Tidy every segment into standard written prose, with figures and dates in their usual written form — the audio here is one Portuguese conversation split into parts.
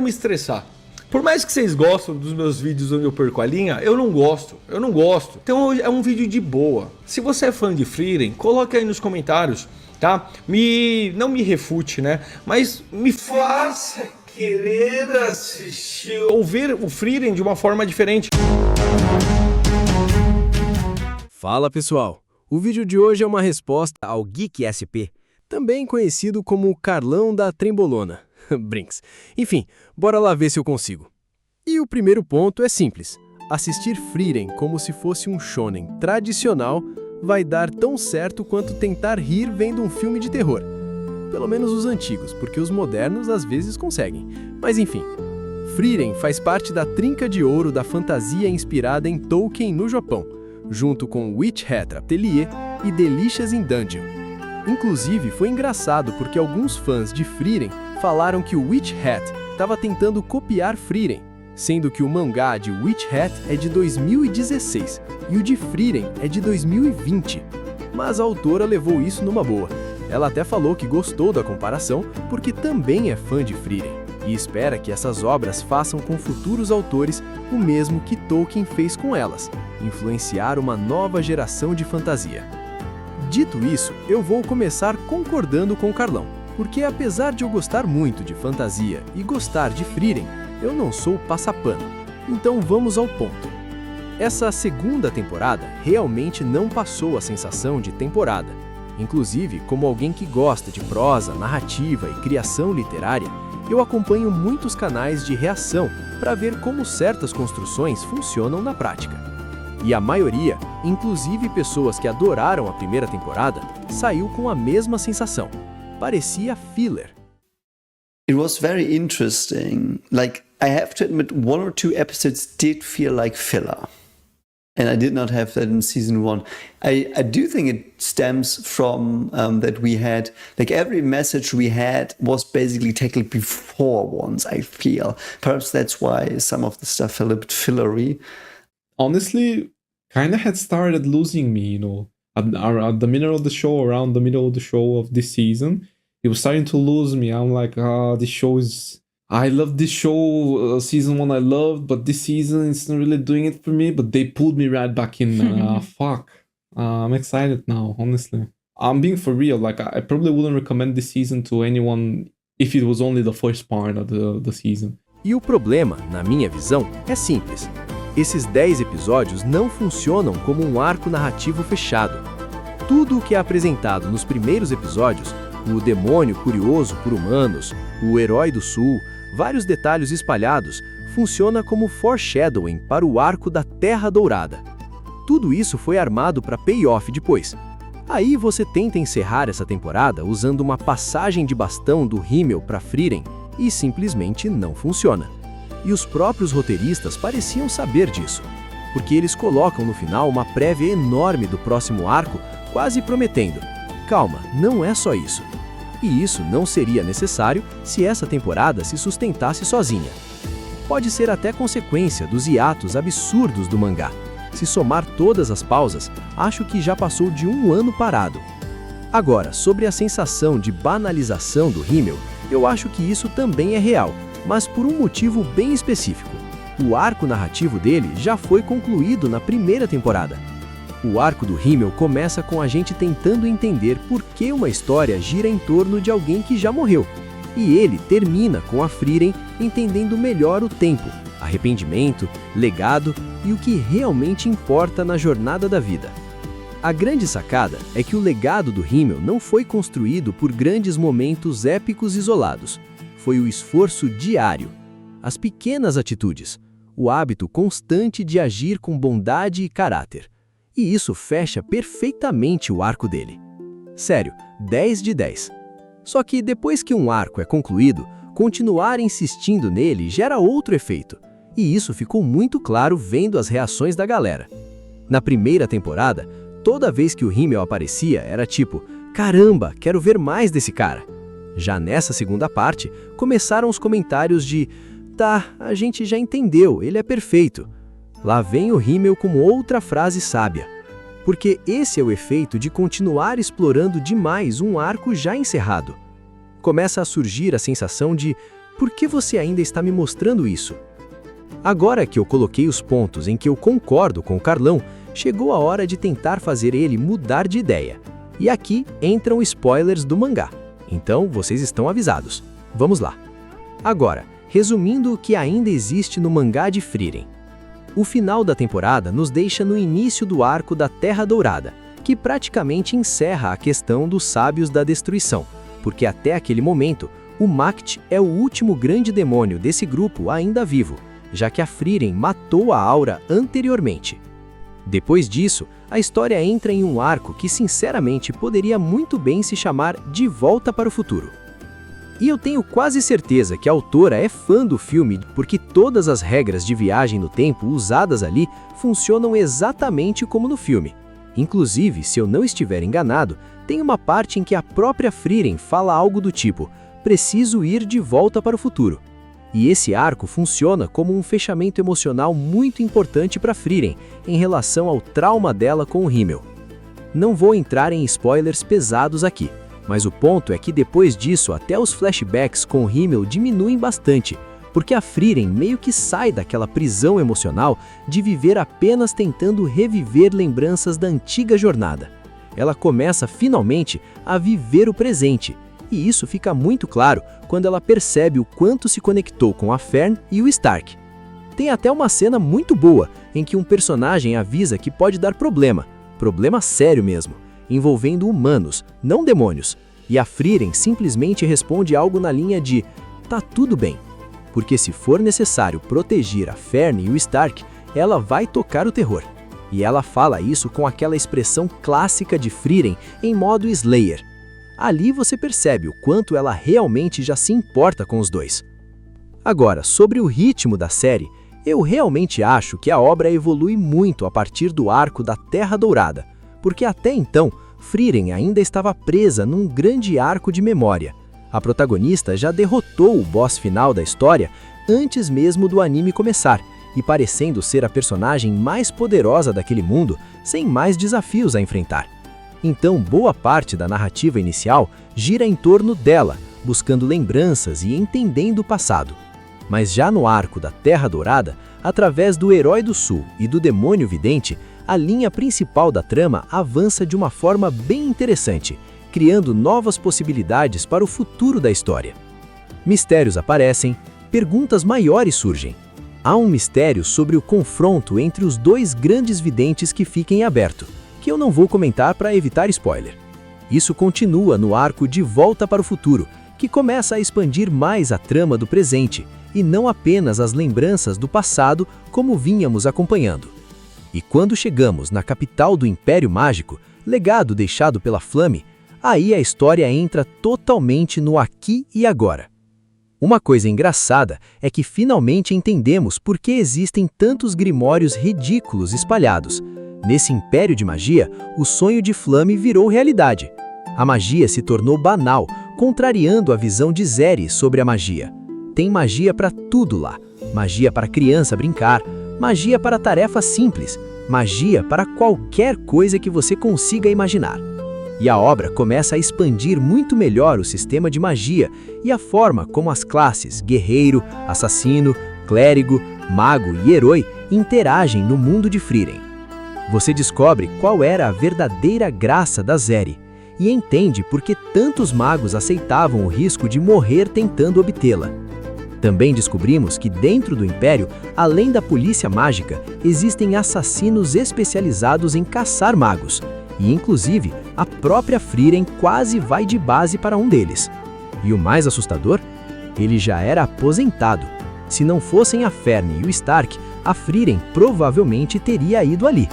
me estressar. Por mais que vocês gostem dos meus vídeos onde eu perco a linha, eu não gosto. Então é um vídeo de boa. Se você é fã de Frieren, coloque aí nos comentários, tá? Não me refute, né? Mas me faça querer assistir ou ver o Frieren de uma forma diferente. Fala pessoal, o vídeo de hoje é uma resposta ao Geek SP, também conhecido como o Carlão da Trembolona. Brinks. Enfim, bora lá ver se eu consigo. E o primeiro ponto é simples. Assistir Frieren como se fosse um shonen tradicional vai dar tão certo quanto tentar rir vendo um filme de terror. Pelo menos os antigos, porque os modernos às vezes conseguem. Mas enfim, Frieren faz parte da trinca de ouro da fantasia inspirada em Tolkien no Japão, junto com Witch Hat Atelier e Delicious in Dungeon. Inclusive, foi engraçado porque alguns fãs de Frieren falaram que o Witch Hat estava tentando copiar Frieren, sendo que o mangá de Witch Hat é de 2016 e o de Frieren é de 2020. Mas a autora levou isso numa boa. Ela até falou que gostou da comparação porque também é fã de Frieren e espera que essas obras façam com futuros autores o mesmo que Tolkien fez com elas, influenciar uma nova geração de fantasia. Dito isso, eu vou começar concordando com o Carlão, porque apesar de eu gostar muito de fantasia e gostar de Frieren, eu não sou passapano. Então vamos ao ponto. Essa segunda temporada realmente não passou a sensação de temporada. Inclusive, como alguém que gosta de prosa, narrativa e criação literária, eu acompanho muitos canais de reação para ver como certas construções funcionam na prática. E a maioria, inclusive pessoas que adoraram a primeira temporada, saiu com a mesma sensação. Parecia filler. It was very interesting. Like, I have to admit, 1 or 2 episodes did feel like filler. And I did not have that in season 1. I do think it stems from that we had, like every message we had was basically tackled before once, I feel. Perhaps that's why some of the stuff felt a bit fillery. Honestly, kind of had started losing me, you know, at the middle of the show, around the middle of the show of this season. It was starting to lose me. I'm like, this show is... I love this show, season 1 I loved, but this season it's not really doing it for me, but they pulled me right back in. Fuck. I'm excited now, honestly. I'm being for real, like I probably wouldn't recommend this season to anyone if it was only the first part of the season. E o problema, na minha visão, é simples. Esses 10 episódios não funcionam como um arco narrativo fechado. Tudo o que é apresentado nos primeiros episódios, o demônio curioso por humanos, o herói do sul, vários detalhes espalhados, funciona como foreshadowing para o arco da Terra Dourada. Tudo isso foi armado para payoff depois. Aí você tenta encerrar essa temporada usando uma passagem de bastão do Himmel para Frieren e simplesmente não funciona. E os próprios roteiristas pareciam saber disso, porque eles colocam no final uma prévia enorme do próximo arco, quase prometendo: calma, não é só isso. E isso não seria necessário se essa temporada se sustentasse sozinha. Pode ser até consequência dos hiatos absurdos do mangá. Se somar todas as pausas, acho que já passou de 1 ano parado. Agora, sobre a sensação de banalização do Himmel, eu acho que isso também é real, mas por um motivo bem específico. O arco narrativo dele já foi concluído na primeira temporada. O arco do Himmel começa com a gente tentando entender por que uma história gira em torno de alguém que já morreu. E ele termina com a Frieren entendendo melhor o tempo, arrependimento, legado e o que realmente importa na jornada da vida. A grande sacada é que o legado do Himmel não foi construído por grandes momentos épicos isolados. Foi o esforço diário, as pequenas atitudes, o hábito constante de agir com bondade e caráter. E isso fecha perfeitamente o arco dele. Sério, 10 de 10. Só que depois que um arco é concluído, continuar insistindo nele gera outro efeito. E isso ficou muito claro vendo as reações da galera. Na primeira temporada, toda vez que o Himmel aparecia era tipo, caramba, quero ver mais desse cara. Já nessa segunda parte, começaram os comentários de, tá, a gente já entendeu, ele é perfeito. Lá vem o Himmel com outra frase sábia. Porque esse é o efeito de continuar explorando demais um arco já encerrado. Começa a surgir a sensação de, por que você ainda está me mostrando isso? Agora que eu coloquei os pontos em que eu concordo com o Carlão, chegou a hora de tentar fazer ele mudar de ideia. E aqui entram spoilers do mangá. Então, vocês estão avisados. Vamos lá. Agora, resumindo o que ainda existe no mangá de Frieren. O final da temporada nos deixa no início do arco da Terra Dourada, que praticamente encerra a questão dos Sábios da Destruição, porque até aquele momento, o Macht é o último grande demônio desse grupo ainda vivo, já que a Frieren matou a Aura anteriormente. Depois disso, a história entra em um arco que sinceramente poderia muito bem se chamar De Volta para o Futuro. E eu tenho quase certeza que a autora é fã do filme porque todas as regras de viagem no tempo usadas ali funcionam exatamente como no filme. Inclusive, se eu não estiver enganado, tem uma parte em que a própria Frieren fala algo do tipo: preciso ir de volta para o futuro. E esse arco funciona como um fechamento emocional muito importante para Frieren em relação ao trauma dela com o Himmel. Não vou entrar em spoilers pesados aqui, mas o ponto é que depois disso até os flashbacks com o Himmel diminuem bastante, porque a Frieren meio que sai daquela prisão emocional de viver apenas tentando reviver lembranças da antiga jornada. Ela começa finalmente a viver o presente, e isso fica muito claro quando ela percebe o quanto se conectou com a Fern e o Stark. Tem até uma cena muito boa em que um personagem avisa que pode dar problema sério mesmo, envolvendo humanos, não demônios, e a Frieren simplesmente responde algo na linha de "tá tudo bem", porque se for necessário proteger a Fern e o Stark, ela vai tocar o terror. E ela fala isso com aquela expressão clássica de Frieren em modo Slayer. Ali você percebe o quanto ela realmente já se importa com os dois. Agora, sobre o ritmo da série, eu realmente acho que a obra evolui muito a partir do arco da Terra Dourada, porque até então, Frieren ainda estava presa num grande arco de memória. A protagonista já derrotou o boss final da história antes mesmo do anime começar, e parecendo ser a personagem mais poderosa daquele mundo, sem mais desafios a enfrentar. Então, boa parte da narrativa inicial gira em torno dela, buscando lembranças e entendendo o passado. Mas já no arco da Terra Dourada, através do Herói do Sul e do Demônio Vidente, a linha principal da trama avança de uma forma bem interessante, criando novas possibilidades para o futuro da história. Mistérios aparecem, perguntas maiores surgem. Há um mistério sobre o confronto entre os dois grandes videntes que fica em aberto, que eu não vou comentar para evitar spoiler. Isso continua no arco De Volta para o Futuro, que começa a expandir mais a trama do presente, e não apenas as lembranças do passado como vínhamos acompanhando. E quando chegamos na capital do Império Mágico, legado deixado pela Flamme, aí a história entra totalmente no aqui e agora. Uma coisa engraçada é que finalmente entendemos por que existem tantos grimórios ridículos espalhados. Nesse império de magia, o sonho de Flamme virou realidade. A magia se tornou banal, contrariando a visão de Zeri sobre a magia. Tem magia para tudo lá. Magia para criança brincar, magia para tarefas simples, magia para qualquer coisa que você consiga imaginar. E a obra começa a expandir muito melhor o sistema de magia e a forma como as classes guerreiro, assassino, clérigo, mago e herói interagem no mundo de Frieren. Você descobre qual era a verdadeira graça da Zeri e entende por que tantos magos aceitavam o risco de morrer tentando obtê-la. Também descobrimos que dentro do Império, além da polícia mágica, existem assassinos especializados em caçar magos, e inclusive a própria Frieren quase vai de base para um deles. E o mais assustador? Ele já era aposentado. Se não fossem a Fern e o Stark, a Frieren provavelmente teria ido ali.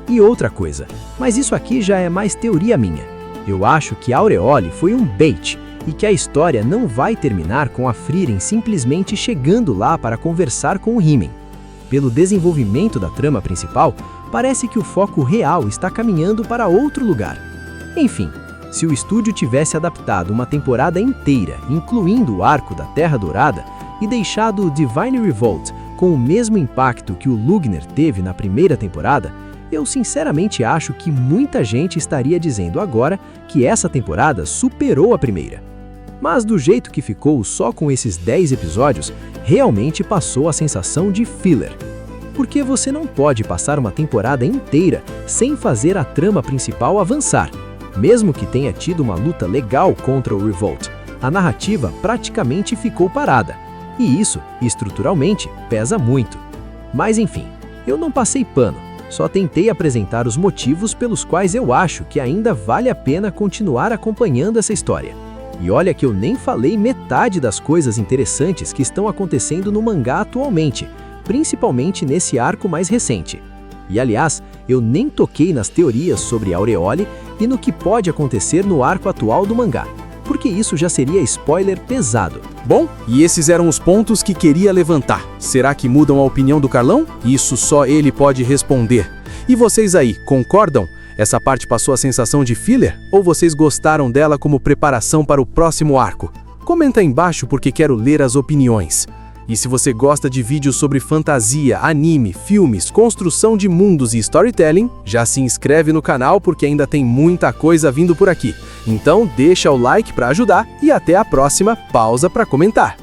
E outra coisa, mas isso aqui já é mais teoria minha. Eu acho que Aureole foi um bait e que a história não vai terminar com a Frieren simplesmente chegando lá para conversar com o Himen. Pelo desenvolvimento da trama principal, parece que o foco real está caminhando para outro lugar. Enfim, se o estúdio tivesse adaptado uma temporada inteira, incluindo o arco da Terra Dourada, e deixado o Divine Revolt com o mesmo impacto que o Lugner teve na primeira temporada, eu sinceramente acho que muita gente estaria dizendo agora que essa temporada superou a primeira. Mas do jeito que ficou só com esses 10 episódios, realmente passou a sensação de filler. Porque você não pode passar uma temporada inteira sem fazer a trama principal avançar. Mesmo que tenha tido uma luta legal contra o Revolt, a narrativa praticamente ficou parada. E isso, estruturalmente, pesa muito. Mas enfim, eu não passei pano, só tentei apresentar os motivos pelos quais eu acho que ainda vale a pena continuar acompanhando essa história. E olha que eu nem falei metade das coisas interessantes que estão acontecendo no mangá atualmente, principalmente nesse arco mais recente. E aliás, eu nem toquei nas teorias sobre Aureole e no que pode acontecer no arco atual do mangá, porque isso já seria spoiler pesado. Bom, e esses eram os pontos que queria levantar. Será que mudam a opinião do Carlão? Isso só ele pode responder. E vocês aí, concordam? Essa parte passou a sensação de filler? Ou vocês gostaram dela como preparação para o próximo arco? Comenta aí embaixo porque quero ler as opiniões. E se você gosta de vídeos sobre fantasia, anime, filmes, construção de mundos e storytelling, já se inscreve no canal porque ainda tem muita coisa vindo por aqui. Então deixa o like para ajudar e até a próxima pausa para comentar.